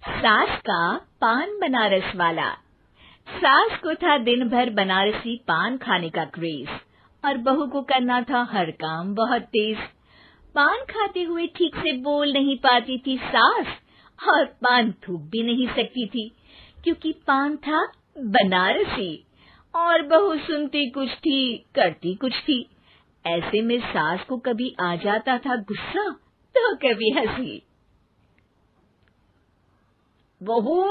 सास का पान बनारस वाला। सास को था दिन भर बनारसी पान खाने का क्रेज और बहू को करना था हर काम बहुत तेज। पान खाते हुए ठीक से बोल नहीं पाती थी सास और पान थूक भी नहीं सकती थी क्योंकि पान था बनारसी और बहू सुनती कुछ थी करती कुछ थी। ऐसे में सास को कभी आ जाता था गुस्सा तो कभी हंसी। बहू,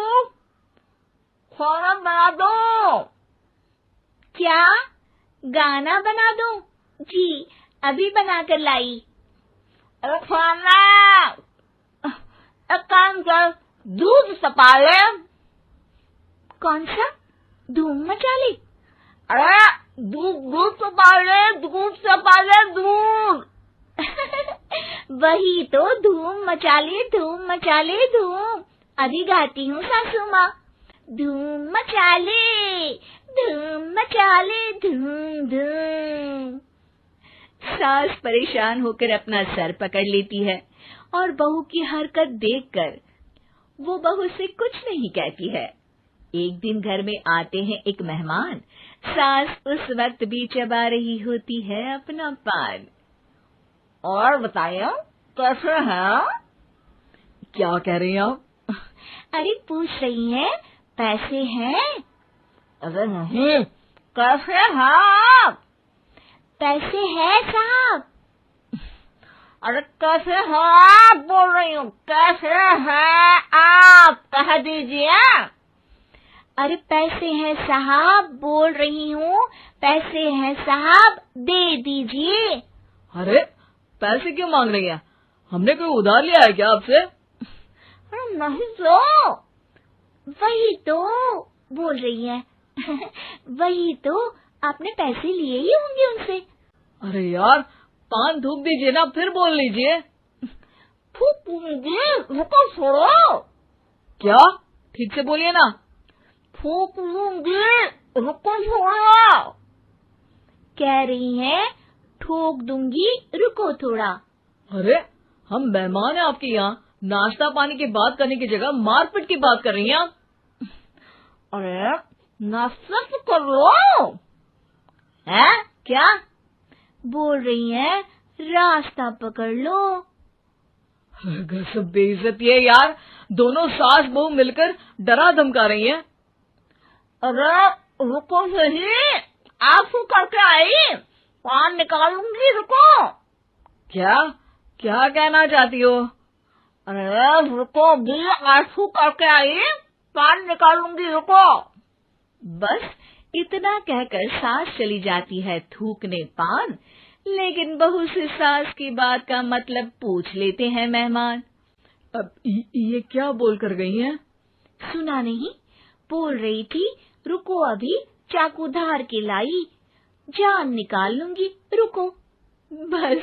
खाना बना दो। क्या गाना बना दूं? जी अभी बनाकर लाई। अरे खाना, एक काम कर, दूध सपा ले। कौन सा? धूम मचा ले? अरे दूध सपा ले, दूध सपा ले, दूध। वही तो, धूम मचा ले, धूम मचा ले, धूम। अभी गाती हूँ सासू माँ। धूम मचा ले, धूम मचा ले, धूम धूम। सास परेशान होकर अपना सर पकड़ लेती है और बहू की हरकत देखकर वो बहू से कुछ नहीं कहती है। एक दिन घर में आते हैं एक मेहमान। सास उस वक्त भी चबा रही होती है अपना पान। और बताइए कैसे हैं? क्या कह रही हैं आप? अरे पूछ रही हैं पैसे हैं? अरे नहीं, कैसे हैं आप? पैसे हैं साहब। अरे कैसे हैं आप बोल रही हूँ, कैसे हैं आप कह दीजिए। अरे पैसे हैं साहब बोल रही हूँ, पैसे हैं साहब दे दीजिए। अरे पैसे क्यों मांग रही हैं? हमने कोई उधार लिया है क्या आपसे? अरे नहीं तो। वही तो बोल रही है। वही तो, आपने पैसे लिए ही होंगे उनसे। अरे यार पान थूक दीजिए ना, फिर बोल लीजिए। थूक दीजिए, रुको छोड़ो। क्या? ठीक से बोलिए ना। थूक दूंगी, रुको छोड़ो। कह रही हैं ठोक दूंगी, रुको थोड़ा। अरे हम मेहमान हैं आपके यहाँ, नाश्ता पानी की बात करने की जगह मारपीट की बात कर रही हैं आप। अरे नाश्ता तो कर लो। है क्या बोल रही हैं? रास्ता पकड़ लो। सब बेइज्जती है यार, दोनों सास बहू मिलकर डरा धमका रही हैं। अरे रुको सही, आंसू करके आई, पान निकालूंगी, रुको। क्या क्या कहना चाहती हो? अरे रुको भी, आंसू करके आई, पान निकालूंगी, रुको। बस इतना कहकर सास चली जाती है थूकने पान, लेकिन बहू से सास की बात का मतलब पूछ लेते हैं मेहमान। अब ये क्या बोल कर गई हैं? सुना नहीं? बोल रही थी रुको अभी चाकू धार के लाई, जान निकाल लूंगी, रुको। बस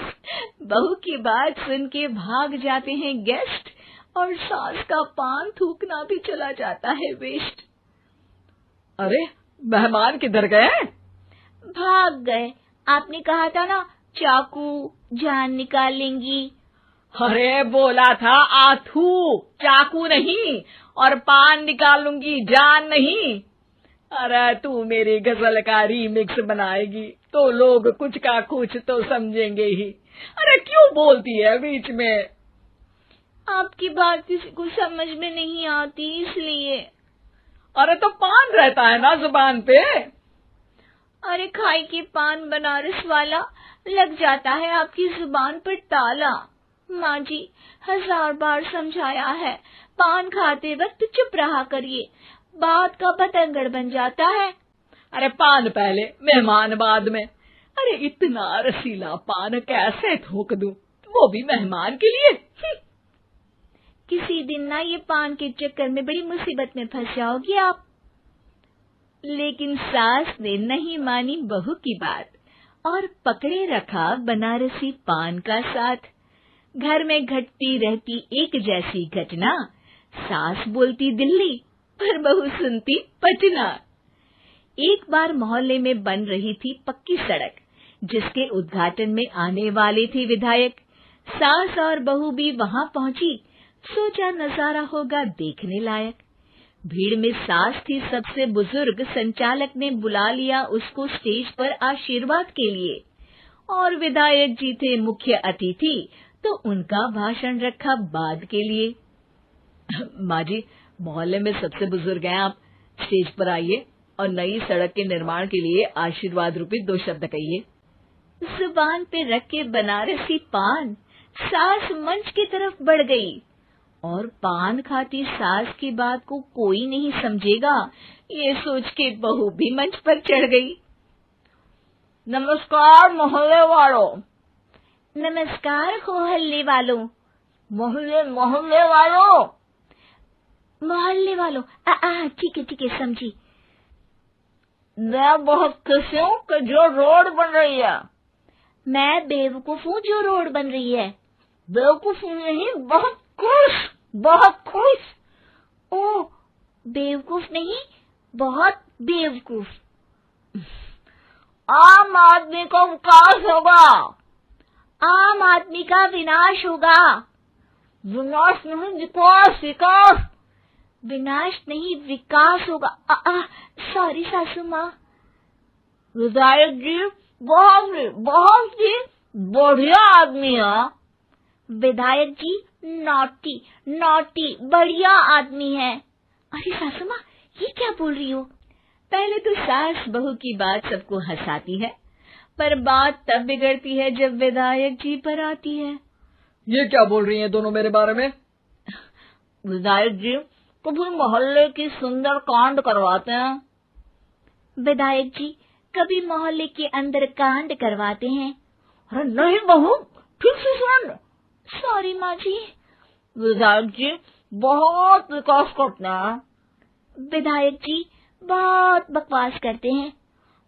बहू की बात सुन के भाग जाते हैं गेस्ट और सास का पान थूकना भी चला जाता है वेस्ट। अरे मेहमान किधर गए? भाग गए। आपने कहा था ना चाकू जान निकाल लेंगी। अरे बोला था आथू, चाकू नहीं, और पान निकाल लूंगी, जान नहीं। अरे तू मेरी गजल का रीमिक्स बनाएगी तो लोग कुछ का कुछ तो समझेंगे ही। अरे क्यों बोलती है बीच में? आपकी बात किसी को समझ में नहीं आती इसलिए। अरे तो पान रहता है ना जुबान पे। अरे खाई के पान बनारस वाला, लग जाता है आपकी जुबान पर ताला। माँ जी 1000 बार समझाया है, पान खाते वक्त चुप रहा करिए, बात का बतंगड़ बन जाता है। अरे पान पहले मेहमान बाद में। अरे इतना रसीला पान कैसे थूक दूं, वो भी मेहमान के लिए। किसी दिन ना ये पान के चक्कर में बड़ी मुसीबत में फंस जाओगी आप। लेकिन सास ने नहीं मानी बहू की बात और पकड़े रखा बनारसी पान का साथ। घर में घटती रहती एक जैसी घटना, सास बोलती दिल्ली पर बहू सुनती पटना। एक बार मोहल्ले में बन रही थी पक्की सड़क, जिसके उद्घाटन में आने वाले थे विधायक। सास और बहू भी वहां पहुंची। सोचा नजारा होगा देखने लायक। भीड़ में सास थी सबसे बुजुर्ग। संचालक ने बुला लिया उसको स्टेज पर आशीर्वाद के लिए, और विधायक जी थे मुख्य अतिथि, तो उनका भाषण रखा बाद के लिए। माँ जी, मोहल्ले में सबसे बुजुर्ग हैं आप, स्टेज पर आइए और नई सड़क के निर्माण के लिए आशीर्वाद रूपी 2 शब्द कहिए। जुबान पे रख के बनारसी पान सास मंच की तरफ बढ़ गई, और पान खाती सास की बात को कोई नहीं समझेगा, ये सोच के बहू भी मंच पर चढ़ गई। नमस्कार मोहल्ले वालों। नमस्कार मोहल्ले वालों। मोहल्ले वालों। मोहल्ले वालों, ठीक है समझी। मैं बहुत खुश हूँ कि जो रोड बन रही है। मैं बेवकूफ हूँ जो रोड बन रही है। बेवकूफ नहीं, बहुत खुश। ओ, बेवकूफ नहीं, बहुत बेवकूफ। आम आदमी का विकास होगा। आम आदमी का विनाश होगा। विनाश नहीं, विकास। विनाश नहीं, विकास होगा। सॉरी सासू माँ। विधायक जी बहुत ही बढ़िया आदमी है। विधायक जी नॉटी बढ़िया आदमी है। अरे सासू माँ, ये क्या बोल रही हो? पहले तो सास बहू की बात सबको हंसाती है, पर बात तब बिगड़ती है जब विधायक जी पर आती है। ये क्या बोल रही हैं दोनों मेरे बारे में? विधायक जी कभी मोहल्ले की सुंदर कांड करवाते हैं। विधायक जी कभी मोहल्ले के अंदर कांड करवाते हैं। अरे नहीं बहू, ठीक से सुन। सॉरी माँ जी। विधायक जी बहुत विकास करते हैं। विधायक जी बहुत बकवास करते हैं।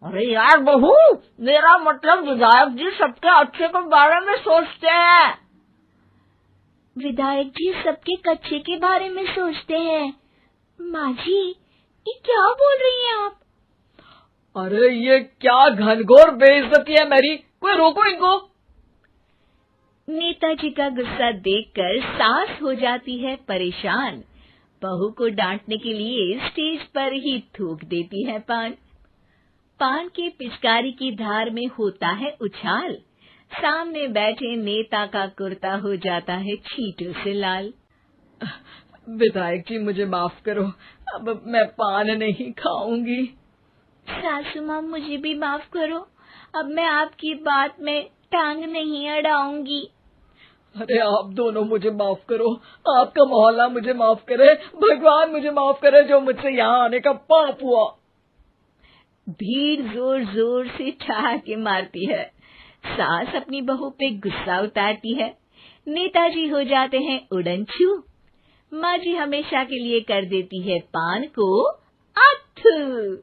अरे यार बहू, मेरा मतलब विधायक जी सबके अच्छे के बारे में सोचते हैं। विधायक जी सबके कच्चे के बारे में सोचते हैं। माँ जी, ये क्या बोल रही हैं आप? अरे ये क्या घनघोर बेइज्जती है मेरी, कोई रोको इनको। नेताजी का गुस्सा देखकर सास हो जाती है परेशान। बहू को डांटने के लिए स्टेज पर ही थूक देती है पान के पिचकारी की धार में होता है उछाल। सामने बैठे नेता का कुर्ता हो जाता है छींटों से लाल। विधायक जी मुझे माफ करो, अब मैं पान नहीं खाऊंगी। सासू माँ मुझे भी माफ करो, अब मैं आपकी बात में टांग नहीं अड़ाऊंगी। अरे आप दोनों मुझे माफ करो, आपका मोहल्ला मुझे माफ करे, भगवान मुझे माफ करे जो मुझसे यहाँ आने का पाप हुआ। भीड़ जोर जोर से ठहाके मारती है। सास अपनी बहू पे गुस्सा उतारती है। नेताजी हो जाते हैं उड़नछू। माँ जी हमेशा के लिए कर देती है पान को अथू।